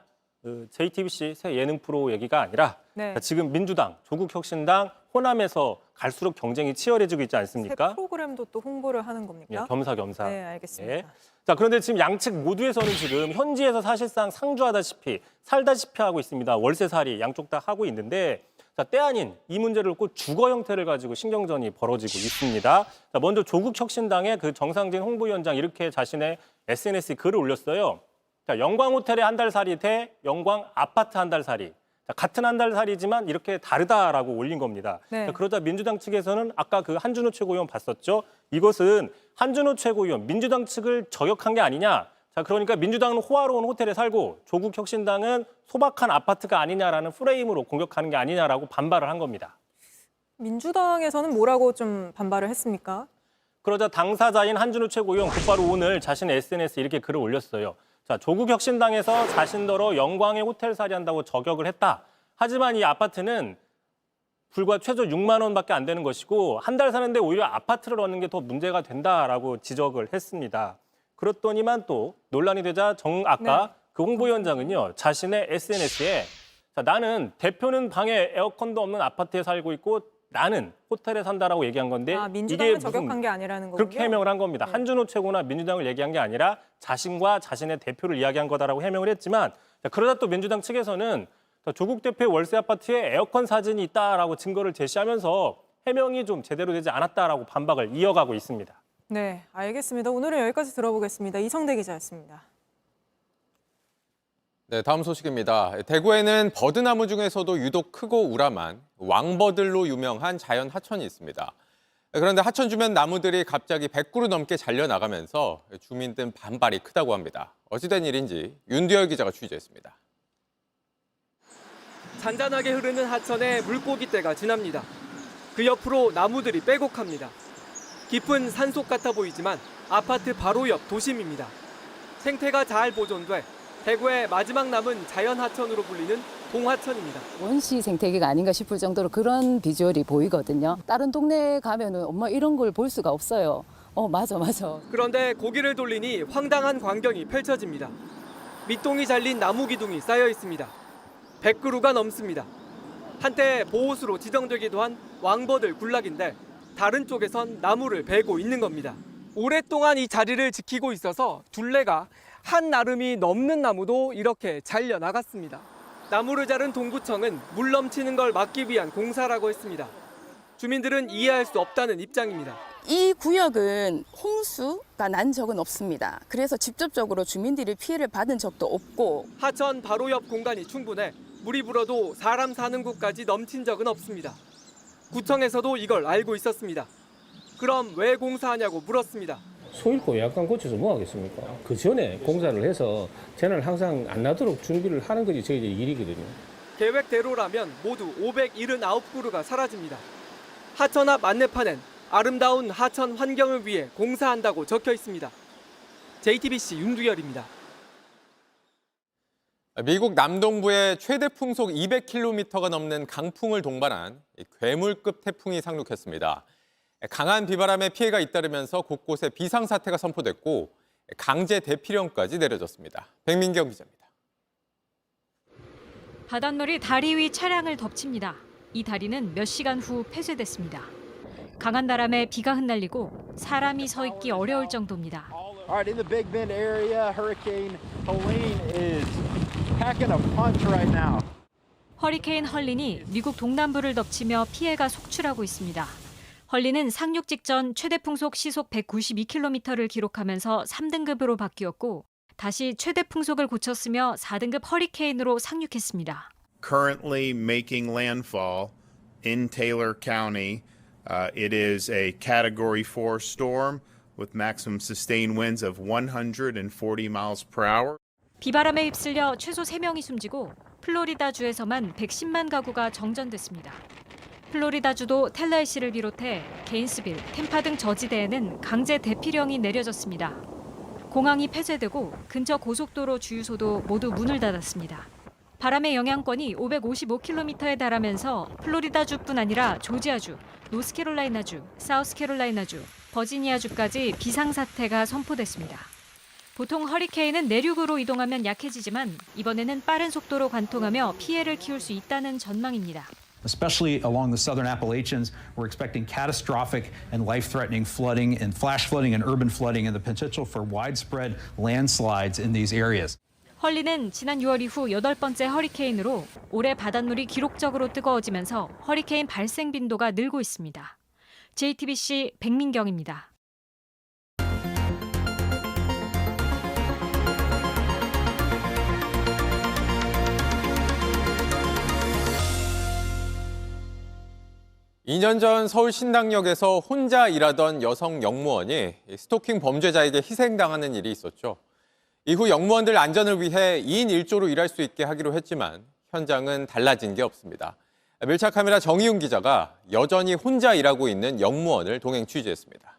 JTBC 새 예능 프로 얘기가 아니라 네. 자, 지금 민주당, 조국혁신당, 호남에서 갈수록 경쟁이 치열해지고 있지 새 않습니까? 프로그램도 또 홍보를 하는 겁니까? 예, 겸사겸사. 네, 알겠습니다. 예. 자, 그런데 지금 양측 모두에서는 지금 현지에서 사실상 상주하다시피 살다시피 하고 있습니다. 월세살이 양쪽 다 하고 있는데 자, 때 아닌 이 문제를 놓고 주거 형태를 가지고 신경전이 벌어지고 있습니다. 자, 먼저 조국혁신당의 그 정상진 홍보위원장 이렇게 자신의 SNS에 글을 올렸어요. 자, 영광호텔의 한 달 살이 대 영광 아파트 한 달 살이. 자, 같은 한 달 살이지만 이렇게 다르다라고 올린 겁니다. 네. 자, 그러자 민주당 측에서는 아까 그 한준호 최고위원 봤었죠? 이것은 한준호 최고위원, 민주당 측을 저격한 게 아니냐? 자, 그러니까 민주당은 호화로운 호텔에 살고 조국 혁신당은 소박한 아파트가 아니냐라는 프레임으로 공격하는 게 아니냐라고 반발을 한 겁니다. 민주당에서는 뭐라고 좀 반발을 했습니까? 그러자 당사자인 한준호 최고위원 곧바로 오늘 자신의 SNS에 이렇게 글을 올렸어요. 자, 조국 혁신당에서 자신더러 영광의 호텔살이 한다고 저격을 했다. 하지만 이 아파트는 불과 최저 6만 원밖에 안 되는 것이고 한 달 사는데 오히려 아파트를 얻는 게 더 문제가 된다라고 지적을 했습니다. 그렇더니만 또 논란이 되자 아까 그 홍보위원장은요. 자신의 SNS에 자, 나는 대표는 방에 에어컨도 없는 아파트에 살고 있고 나는 호텔에 산다라고 얘기한 건데 민주당을 이게 저격한 게 아니라는 거군요. 그렇게 해명을 한 겁니다. 한준호 최고나 민주당을 얘기한 게 아니라 자신과 자신의 대표를 이야기한 거다라고 해명을 했지만 자, 그러다 또 민주당 측에서는 조국 대표의 월세 아파트에 에어컨 사진이 있다라고 증거를 제시하면서 해명이 좀 제대로 되지 않았다라고 반박을 이어가고 있습니다. 네, 알겠습니다. 오늘은 여기까지 들어보겠습니다. 이성대 기자였습니다. 네, 다음 소식입니다. 대구에는 버드나무 중에서도 유독 크고 우람한 왕버들로 유명한 자연 하천이 있습니다. 그런데 하천 주변 나무들이 갑자기 100그루 넘게 잘려나가면서 주민들 반발이 크다고 합니다. 어찌된 일인지 윤두열 기자가 취재했습니다. 잔잔하게 흐르는 하천에 물고기떼가 지납니다. 그 옆으로 나무들이 빼곡합니다. 깊은 산속 같아 보이지만 아파트 바로 옆 도심입니다. 생태가 잘 보존돼 대구의 마지막 남은 자연하천으로 불리는 동하천입니다. 원시 생태계가 아닌가 싶을 정도로 그런 비주얼이 보이거든요. 다른 동네에 가면은 엄마 이런 걸 볼 수가 없어요. 맞아. 그런데 고개를 돌리니 황당한 광경이 펼쳐집니다. 밑동이 잘린 나무 기둥이 쌓여 있습니다. 100그루가 넘습니다. 한때 보호수로 지정되기도 한 왕버들 군락인데 다른 쪽에선 나무를 베고 있는 겁니다. 오랫동안 이 자리를 지키고 있어서 둘레가 한 나름이 넘는 나무도 이렇게 잘려 나갔습니다. 나무를 자른 동구청은 물 넘치는 걸 막기 위한 공사라고 했습니다. 주민들은 이해할 수 없다는 입장입니다. 이 구역은 홍수가 난 적은 없습니다. 그래서 직접적으로 주민들이 피해를 받은 적도 없고 하천 바로 옆 공간이 충분해 물이 불어도 사람 사는 곳까지 넘친 적은 없습니다. 구청에서도 이걸 알고 있었습니다. 그럼 왜 공사하냐고 물었습니다. 소잃고 약간 고쳐서 뭐 하겠습니까? 그 전에 공사를 해서 재난을 항상 안 나도록 준비를 하는 것이 저희들 일이거든요. 계획대로라면 모두 579그루가 사라집니다. 하천 앞 안내판엔 아름다운 하천 환경을 위해 공사한다고 적혀 있습니다. JTBC 윤두열입니다. 미국 남동부에 최대 풍속 200km가 넘는 강풍을 동반한 괴물급 태풍이 상륙했습니다. 강한 비바람에 피해가 잇따르면서 곳곳에 비상사태가 선포됐고 강제 대피령까지 내려졌습니다. 백민경 기자입니다. 바닷물이 다리 위 차량을 덮칩니다. 이 다리는 몇 시간 후 폐쇄됐습니다. 강한 바람에 비가 흩날리고 사람이 서 있기 어려울 정도입니다. All right, in the Big Bend area, Hurricane Helene is packing a punch right now. 허리케인 헐린이 미국 동남부를 덮치며 피해가 속출하고 있습니다. 헐린은 상륙 직전 최대 풍속 시속 192km를 기록하면서 3등급으로 바뀌었고 다시 최대 풍속을 고쳤으며 4등급 허리케인으로 상륙했습니다. Currently making landfall in Taylor County. It is a Category 4 storm with maximum sustained winds of 140 miles per hour. 비바람에 휩쓸려 최소 3명이 숨지고 플로리다주에서만 110만 가구가 정전됐습니다. 플로리다주도 텔레시를 비롯해 게인스빌, 템파 등 저지대에는 강제 대피령이 내려졌습니다. 공항이 폐쇄되고 근처 고속도로 주유소도 모두 문을 닫았습니다. 바람의 영향권이 555km에 달하면서 플로리다주뿐 아니라 조지아주, 노스캐롤라이나주, 사우스캐롤라이나주, 버지니아주까지 비상사태가 선포됐습니다. 보통 허리케인은 내륙으로 이동하면 약해지지만 이번에는 빠른 속도로 관통하며 피해를 키울 수 있다는 전망입니다. Especially along the southern Appalachians, we're expecting catastrophic and life-threatening flooding and flash flooding and urban flooding and the potential for widespread landslides in these areas. 헐린은 지난 6월 이후 8번째 허리케인으로 올해 바닷물이 기록적으로 뜨거워지면서 허리케인 발생 빈도가 늘고 있습니다. JTBC 백민경입니다. 이 년 전 서울 신당역에서 혼자 일하던 여성 영무원이 스토킹 범죄자에게 희생당하는 일이 있었죠. 이후 영무원들 안전을 위해 2인 1조로 일할 수 있게 하기로 했지만 현장은 달라진 게 없습니다. 밀착 카메라 정희웅 기자가 여전히 혼자 일하고 있는 영무원을 동행 취재했습니다.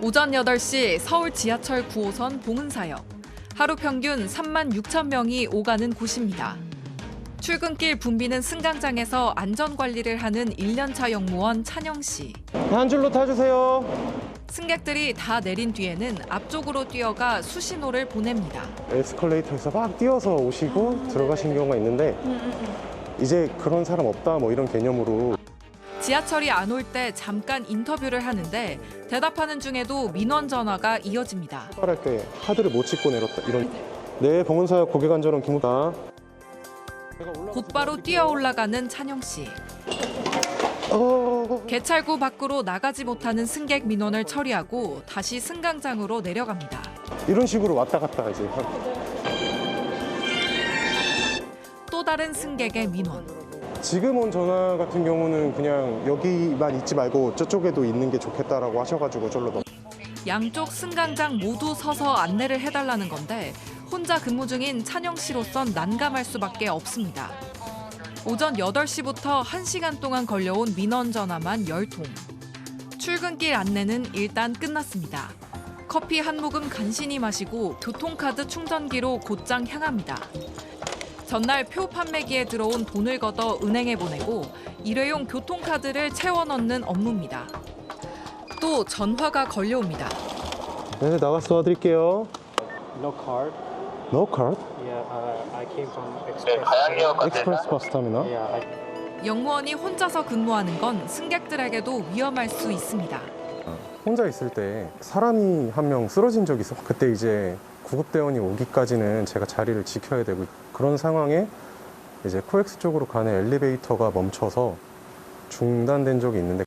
오전 8시 서울 지하철 9호선 봉은사역. 하루 평균 3만 6천 명이 오가는 곳입니다. 출근길 붐비는 승강장에서 안전관리를 하는 1년차 영무원 찬영 씨. 한 줄로 타주세요. 승객들이 다 내린 뒤에는 앞쪽으로 뛰어가 수신호를 보냅니다. 에스컬레이터에서 막 뛰어서 오시고 들어가신 경우가 있는데 이제 그런 사람 없다 뭐 이런 개념으로. 지하철이 안 올 때 잠깐 인터뷰를 하는데 대답하는 중에도 민원 전화가 이어집니다. 출발할 때 하드를 못 짚고 내렸다 이런. 네, 봉은사역 고객안전원 김우다. 곧바로 뛰어 올라가는 찬영 씨. 개찰구 밖으로 나가지 못하는 승객 민원을 처리하고 다시 승강장으로 내려갑니다. 이런 식으로 왔다 갔다 이제. 또 다른 승객의 민원. 지금 온 전화 같은 경우는 그냥 여기만 있지 말고 저쪽에도 있는 게 좋겠다라고 하셔가지고 절로 넘. 양쪽 승강장 모두 서서 안내를 해달라는 건데 혼자 근무 중인 찬영 씨로선 난감할 수밖에 없습니다. 오전 8시부터 1시간 동안 걸려온 민원 전화만 10통. 출근길 안내는 일단 끝났습니다. 커피 한 모금 간신히 마시고 교통카드 충전기로 곧장 향합니다. 전날 표 판매기에 들어온 돈을 걷어 은행에 보내고 일회용 교통카드를 채워 넣는 업무입니다. 또 전화가 걸려옵니다. 네, 나가서 도와드릴게요. No card. No card? Yeah, I came from Express bus terminal. 영무원이 혼자서 근무하는 건 승객들에게도 위험할 수 있습니다. 혼자 있을 때 사람이 한 명 쓰러진 적이 있어. 그때 이제 구급대원이 오기까지는 제가 자리를 지켜야 되고 그런 상황에 이제 코엑스 쪽으로 가는 엘리베이터가 멈춰서 중단된 적이 있는데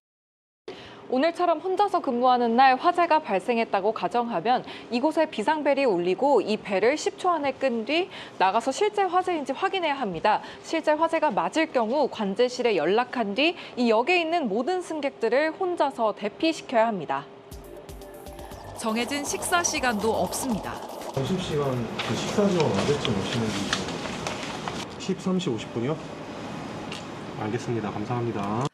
오늘처럼 혼자서 근무하는 날 화재가 발생했다고 가정하면 이곳에 비상벨이 울리고 이 벨을 10초 안에 끈 뒤 나가서 실제 화재인지 확인해야 합니다. 실제 화재가 맞을 경우 관제실에 연락한 뒤 이 역에 있는 모든 승객들을 혼자서 대피시켜야 합니다. 정해진 식사 시간도 없습니다. 점심시간 그 식사 지원 언제쯤 오시는지 13시 50분이요? 알겠습니다. 감사합니다.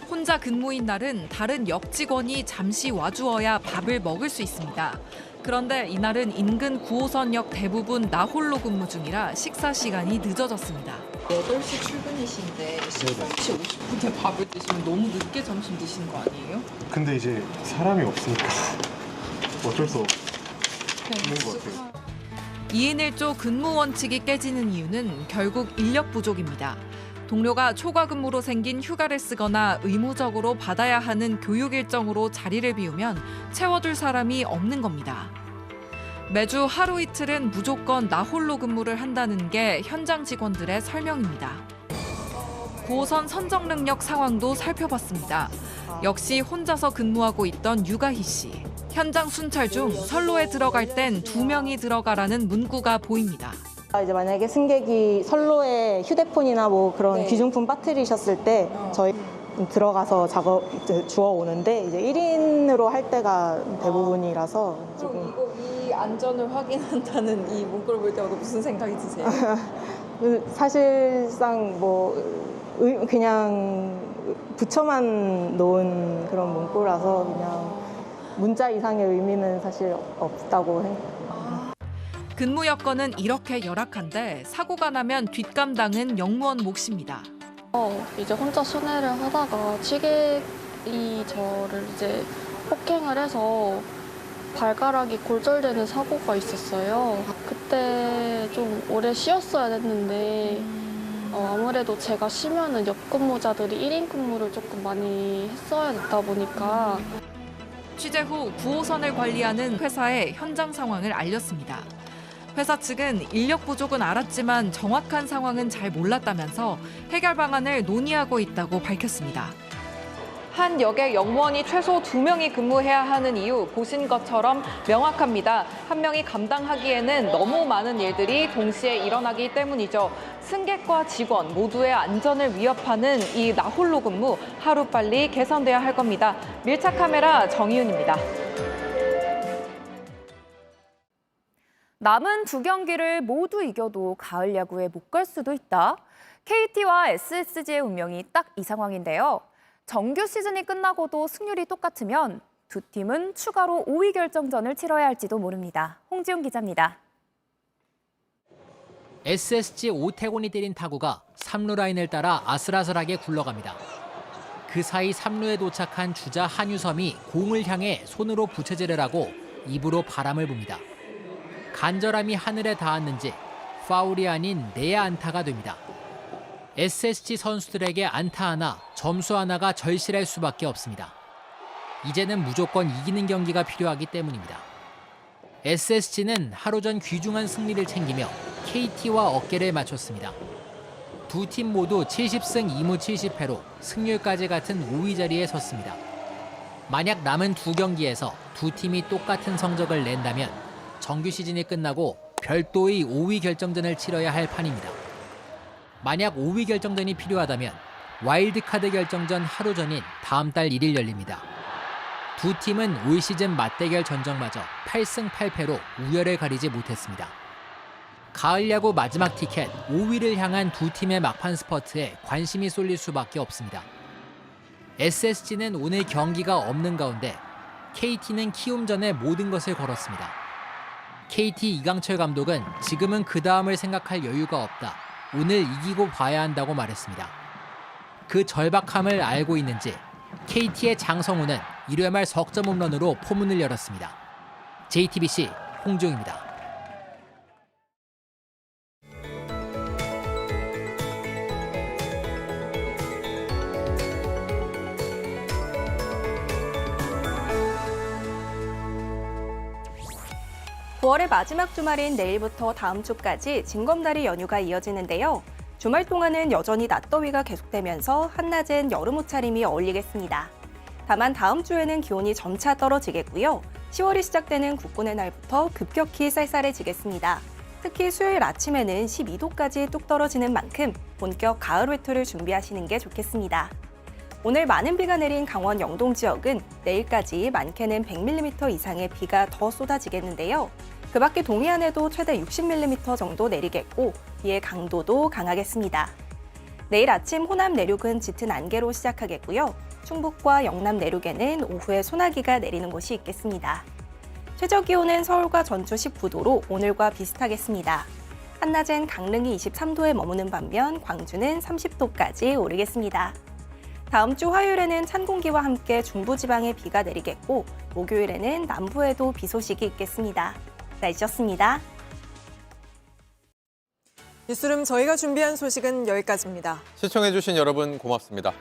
혼자 근무인 날은 다른 역 직원이 잠시 와주어야 밥을 먹을 수 있습니다. 그런데 이날은 인근 9호선역 대부분 나홀로 근무 중이라 식사 시간이 늦어졌습니다. 8시 출근이신데 13시 50분에 밥을 드시면 너무 늦게 점심 드시는 거 아니에요? 근데 이제 사람이 없으니까 어쩔 수 없는 것 같아요. 2인 1조 근무 원칙이 깨지는 이유는 결국 인력 부족입니다. 동료가 초과 근무로 생긴 휴가를 쓰거나 의무적으로 받아야 하는 교육 일정으로 자리를 비우면 채워줄 사람이 없는 겁니다. 매주 하루 이틀은 무조건 나홀로 근무를 한다는 게 현장 직원들의 설명입니다. 9호선 선정능력 상황도 살펴봤습니다. 역시 혼자서 근무하고 있던 유가희 씨. 현장 순찰 중 선로에 들어갈 땐 2명이 들어가라는 문구가 보입니다. 이제 만약에 승객이 선로에 휴대폰이나 뭐 그런 귀중품 빠뜨리셨을 때 저희 들어가서 작업 주워 오는데 이제 1인으로 할 때가 대부분이라서 그럼 이거 이 안전을 확인한다는 이 문구를 볼 때마다 무슨 생각이 드세요? 사실상 뭐 그냥 붙여만 놓은 그런 문구라서 그냥 문자 이상의 의미는 사실 없다고 해요. 근무 여건은 이렇게 열악한데 사고가 나면 뒷감당은 영무원 몫입니다. 이제 혼자 순회를 하다가 취객이 저를 이제 폭행을 해서 발가락이 골절되는 사고가 있었어요. 그때 좀 오래 쉬었어야 됐는데 아무래도 제가 쉬면은 옆근무자들이 1인 근무를 조금 많이 했어야 됐다 보니까 취재 후 9호선을 관리하는 회사에 현장 상황을 알렸습니다. 회사 측은 인력 부족은 알았지만 정확한 상황은 잘 몰랐다면서 해결 방안을 논의하고 있다고 밝혔습니다. 한 역에 영무원이 최소 2명이 근무해야 하는 이유 보신 것처럼 명확합니다. 한 명이 감당하기에는 너무 많은 일들이 동시에 일어나기 때문이죠. 승객과 직원 모두의 안전을 위협하는 이 나홀로 근무 하루빨리 개선돼야 할 겁니다. 밀착 카메라 정희윤입니다. 남은 2경기를 모두 이겨도 가을 야구에 못 갈 수도 있다. KT와 SSG의 운명이 딱 이 상황인데요. 정규 시즌이 끝나고도 승률이 똑같으면 두 팀은 추가로 5위 결정전을 치러야 할지도 모릅니다. 홍지훈 기자입니다. SSG 오태곤이 때린 타구가 3루 라인을 따라 아슬아슬하게 굴러갑니다. 그 사이 3루에 도착한 주자 한유섬이 공을 향해 손으로 부채질을 하고 입으로 바람을 붑니다. 간절함이 하늘에 닿았는지 파울이 아닌 내야 안타가 됩니다. SSG 선수들에게 안타 하나, 점수 하나가 절실할 수밖에 없습니다. 이제는 무조건 이기는 경기가 필요하기 때문입니다. SSG는 하루 전 귀중한 승리를 챙기며 KT와 어깨를 맞췄습니다. 두 팀 모두 70승 2무 70패로 승률까지 같은 5위 자리에 섰습니다. 만약 남은 2경기에서 두 팀이 똑같은 성적을 낸다면 정규 시즌이 끝나고 별도의 5위 결정전을 치러야 할 판입니다. 만약 5위 결정전이 필요하다면 와일드카드 결정전 하루 전인 다음 달 1일 열립니다. 두 팀은 올 시즌 맞대결 전적마저 8승 8패로 우열을 가리지 못했습니다. 가을 야구 마지막 티켓 5위를 향한 두 팀의 막판 스퍼트에 관심이 쏠릴 수밖에 없습니다. SSG는 오늘 경기가 없는 가운데 KT는 키움전에 모든 것을 걸었습니다. KT 이강철 감독은 지금은 그 다음을 생각할 여유가 없다. 오늘 이기고 봐야 한다고 말했습니다. 그 절박함을 알고 있는지 KT의 장성우는 1회 말 석점 홈런으로 포문을 열었습니다. JTBC 홍지웅입니다. (9월의) 마지막 주말인 내일부터 다음 주까지 징검다리 연휴가 이어지는데요. 주말 동안은 여전히 낮더위가 계속되면서 한낮엔 여름 옷차림이 어울리겠습니다. 다만 다음 주에는 기온이 점차 떨어지겠고요. 10월이 시작되는 국군의 날부터 급격히 쌀쌀해지겠습니다. 특히 수요일 아침에는 12도까지 뚝 떨어지는 만큼 본격 가을 외투를 준비하시는 게 좋겠습니다. 오늘 많은 비가 내린 강원 영동 지역은 내일까지 많게는 100mm 이상의 비가 더 쏟아지겠는데요. 그 밖에 동해안에도 최대 60mm 정도 내리겠고 비의 강도도 강하겠습니다. 내일 아침 호남 내륙은 짙은 안개로 시작하겠고요. 충북과 영남 내륙에는 오후에 소나기가 내리는 곳이 있겠습니다. 최저 기온은 서울과 전주 19도로 오늘과 비슷하겠습니다. 한낮엔 강릉이 23도에 머무는 반면 광주는 30도까지 오르겠습니다. 다음 주 화요일에는 찬 공기와 함께 중부지방에 비가 내리겠고 목요일에는 남부에도 비 소식이 있겠습니다. 날씨였습니다. 뉴스룸 저희가 준비한 소식은 여기까지입니다. 시청해주신 여러분 고맙습니다.